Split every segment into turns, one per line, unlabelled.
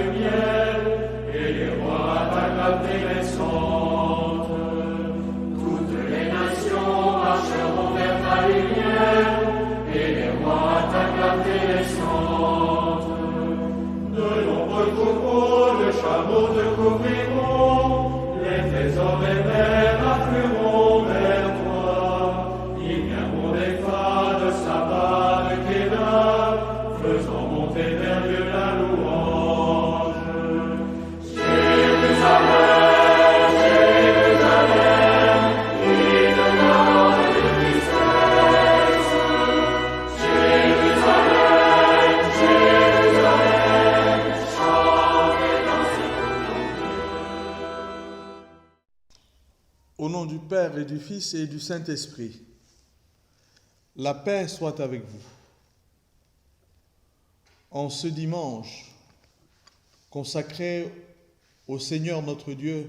lumière, et les rois t'acclamer les centres. Toutes les nations marcheront vers ta lumière, et les rois t'acclamer les centres. De nombreux troupeaux de chameaux te couvriront, les trésors des mers afflueront vers toi. Ils viendront des fades, Saba, de Kédar, faisant monter vers Dieu la louange. Jérusalem, Jérusalem, ville de mort et de tristesse. Jérusalem, Jérusalem, chantez, dansez pour ton Dieu.
Au nom du Père et du Fils et du Saint-Esprit, la paix soit avec vous. En ce dimanche consacré au Seigneur notre Dieu,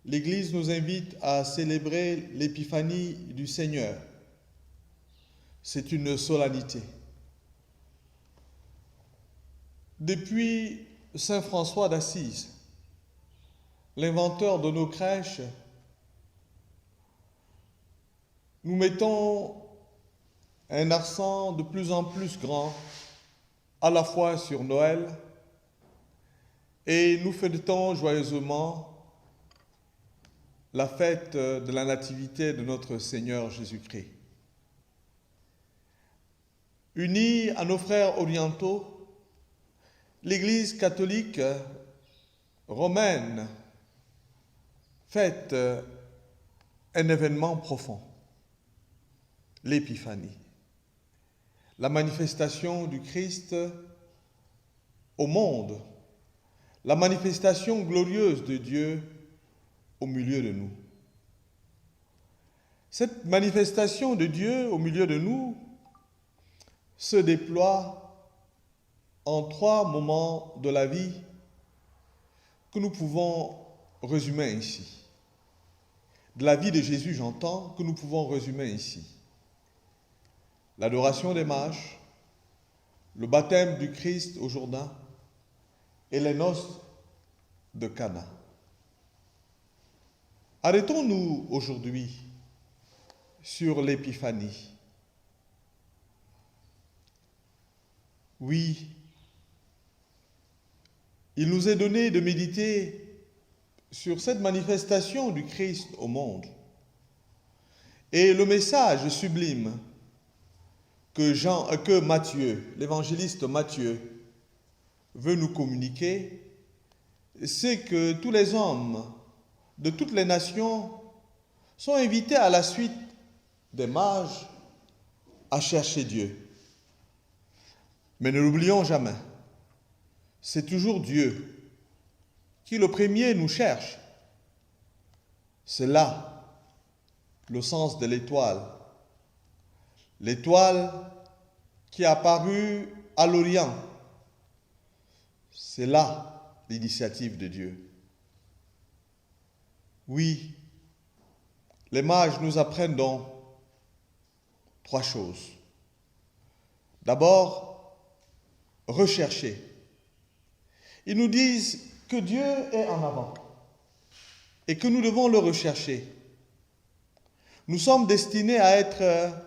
l'Église nous invite à célébrer l'épiphanie du Seigneur. C'est une solennité. Depuis saint François d'Assise, l'inventeur de nos crèches, nous mettons un accent de plus en plus grand à la fois sur Noël et nous fêtons joyeusement la fête de la Nativité de notre Seigneur Jésus-Christ. Unis à nos frères orientaux, l'Église catholique romaine fête un événement profond, l'épiphanie, la manifestation du Christ au monde, la manifestation glorieuse de Dieu au milieu de nous. Cette manifestation de Dieu au milieu de nous se déploie en 3 moments de la vie que nous pouvons résumer ainsi. De la vie de Jésus, j'entends, que nous pouvons résumer ici. L'adoration des mages, le baptême du Christ au Jourdain et les noces de Cana. Arrêtons-nous aujourd'hui sur l'épiphanie. Oui, il nous est donné de méditer sur cette manifestation du Christ au monde. Et le message sublime que Matthieu, l'évangéliste Matthieu, veut nous communiquer, c'est que tous les hommes de toutes les nations sont invités à la suite des mages à chercher Dieu. Mais ne l'oublions jamais, c'est toujours Dieu qui le premier nous cherche. C'est là le sens de l'étoile. L'étoile qui est apparue à l'Orient, c'est là l'initiative de Dieu. Oui, les mages nous apprennent donc 3 choses. D'abord, rechercher. Ils nous disent que Dieu est en avant et que nous devons le rechercher. Nous sommes destinés à être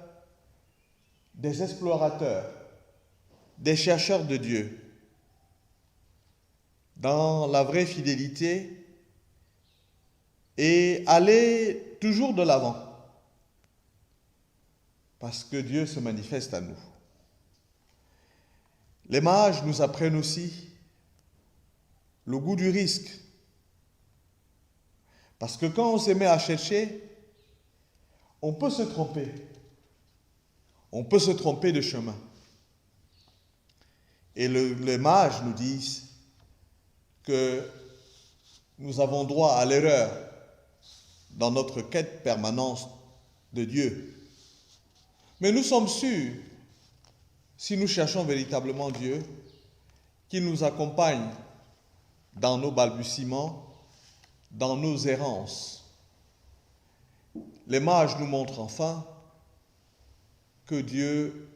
des explorateurs, des chercheurs de Dieu, dans la vraie fidélité et aller toujours de l'avant, parce que Dieu se manifeste à nous. Les mages nous apprennent aussi le goût du risque, parce que quand on se met à chercher, on peut se tromper. On peut se tromper de chemin. Et les mages nous disent que nous avons droit à l'erreur dans notre quête permanente de Dieu. Mais nous sommes sûrs, si nous cherchons véritablement Dieu, qu'il nous accompagne dans nos balbutiements, dans nos errances. Les mages nous montrent enfin que Dieu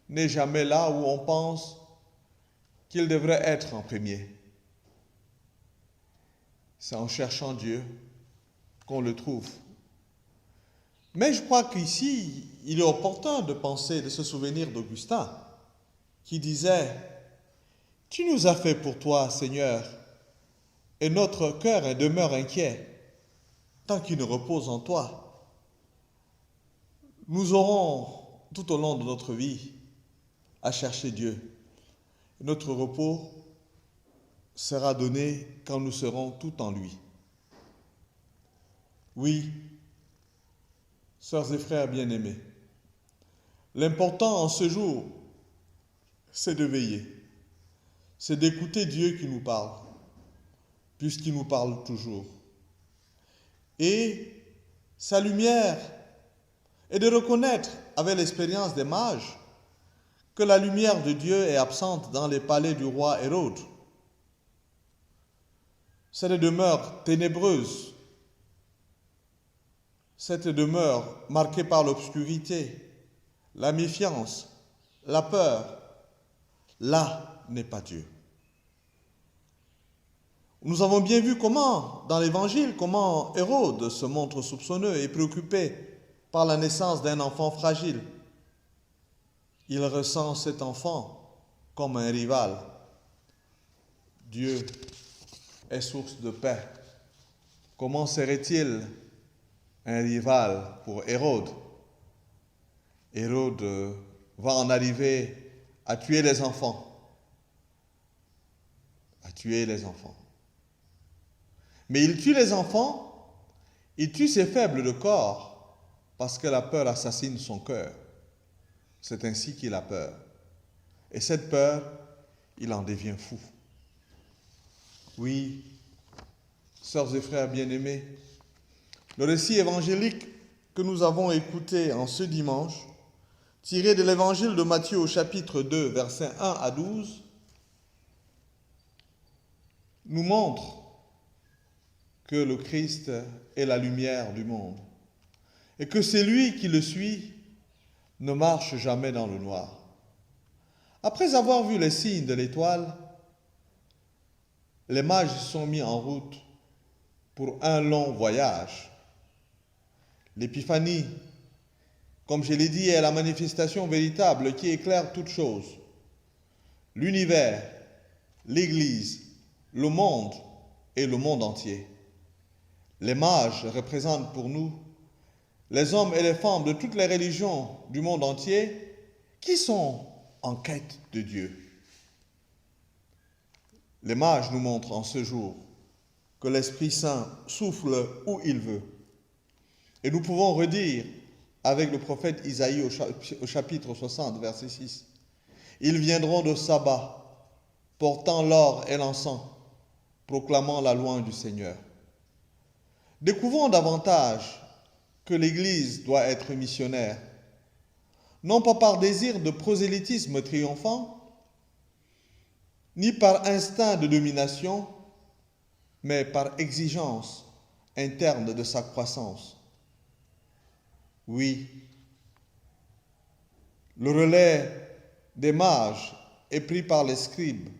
n'est jamais là où on pense qu'il devrait être en premier. C'est en cherchant Dieu qu'on le trouve. Mais je crois qu'ici, il est opportun de penser, de se souvenir d'Augustin, qui disait « Tu nous as fait pour toi, Seigneur, et notre cœur demeure inquiet, tant qu'il ne repose en toi. Nous aurons, tout au long de notre vie, à chercher Dieu. Notre repos sera donné quand nous serons tout en lui. » Oui, sœurs et frères bien-aimés, l'important en ce jour, c'est de veiller, c'est d'écouter Dieu qui nous parle, puisqu'il nous parle toujours. Et sa lumière est de reconnaître, avec l'expérience des mages, que la lumière de Dieu est absente dans les palais du roi Hérode. C'est des demeures ténébreuses, cette demeure marquée par l'obscurité, la méfiance, la peur, là n'est pas Dieu. Nous avons bien vu comment, dans l'Évangile, comment Hérode se montre soupçonneux et préoccupé par la naissance d'un enfant fragile. Il ressent cet enfant comme un rival. Dieu est source de paix. Comment serait-il un rival pour Hérode? Hérode va en arriver à tuer les enfants. À tuer les enfants. Mais il tue les enfants, il tue ses faibles de corps, parce que la peur assassine son cœur. C'est ainsi qu'il a peur. Et cette peur, il en devient fou. Oui, sœurs et frères bien-aimés, le récit évangélique que nous avons écouté en ce dimanche, tiré de l'évangile de Matthieu au chapitre 2, versets 1 à 12, nous montre que le Christ est la lumière du monde et que celui qui le suit ne marche jamais dans le noir. Après avoir vu les signes de l'étoile, les mages sont mis en route pour un long voyage. L'épiphanie, comme je l'ai dit, est la manifestation véritable qui éclaire toutes choses. L'univers, l'Église, le monde et le monde entier. Les mages représentent pour nous les hommes et les femmes de toutes les religions du monde entier qui sont en quête de Dieu. Les mages nous montrent en ce jour que l'Esprit Saint souffle où il veut. Et nous pouvons redire avec le prophète Isaïe au chapitre 60, verset 6. Ils viendront de Saba, portant l'or et l'encens, proclamant la louange du Seigneur. Découvrons davantage que l'Église doit être missionnaire, non pas par désir de prosélytisme triomphant, ni par instinct de domination, mais par exigence interne de sa croissance. Oui, le relais des mages est pris par les scribes,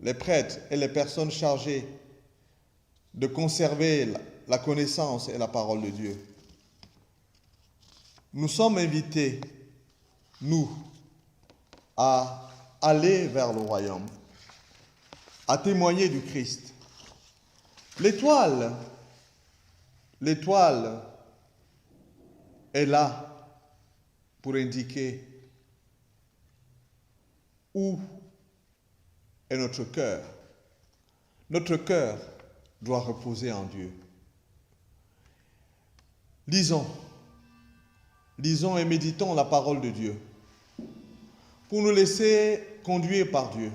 les prêtres et les personnes chargées de conserver la connaissance et la parole de Dieu. Nous sommes invités, nous, à aller vers le royaume, à témoigner du Christ. L'étoile est là pour indiquer où est notre cœur. Notre cœur doit reposer en Dieu. Lisons et méditons la parole de Dieu pour nous laisser conduire par Dieu.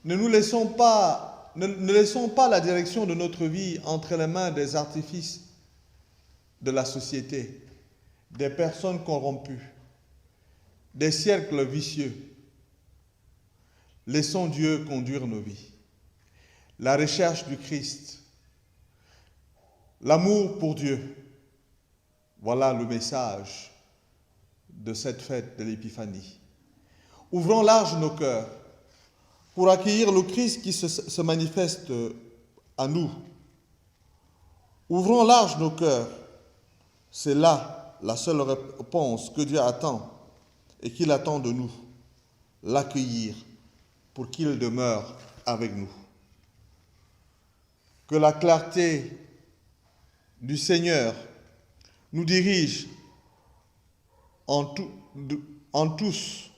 Ne laissons pas la direction de notre vie entre les mains des artifices de la société, des personnes corrompues, des cercles vicieux. Laissons Dieu conduire nos vies. La recherche du Christ, l'amour pour Dieu, voilà le message de cette fête de l'Épiphanie. Ouvrons large nos cœurs pour accueillir le Christ qui se manifeste à nous. Ouvrons large nos cœurs. C'est là la seule réponse que Dieu attend et qu'il attend de nous, l'accueillir pour qu'il demeure avec nous. Que la clarté du Seigneur nous dirige en tous.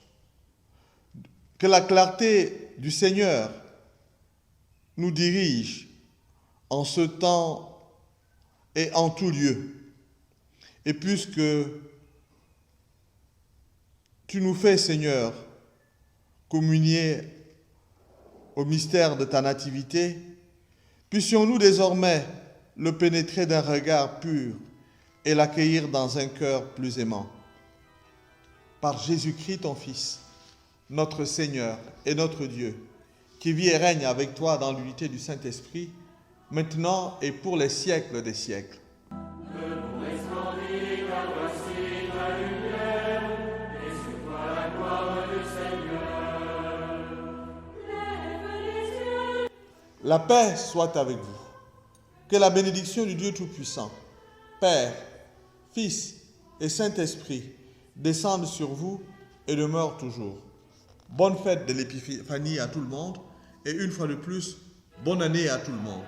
Que la clarté du Seigneur nous dirige en ce temps et en tout lieu. Et puisque tu nous fais, Seigneur, communier au mystère de ta nativité, puissions-nous désormais le pénétrer d'un regard pur et l'accueillir dans un cœur plus aimant. Par Jésus-Christ, ton Fils, notre Seigneur et notre Dieu, qui vit et règne avec toi dans l'unité du Saint-Esprit, maintenant et pour les siècles des siècles. La paix soit avec vous. Que la bénédiction du Dieu Tout-Puissant, Père, Fils et Saint-Esprit descendent sur vous et demeurent toujours. Bonne fête de l'Épiphanie à tout le monde et une fois de plus, bonne année à tout le monde.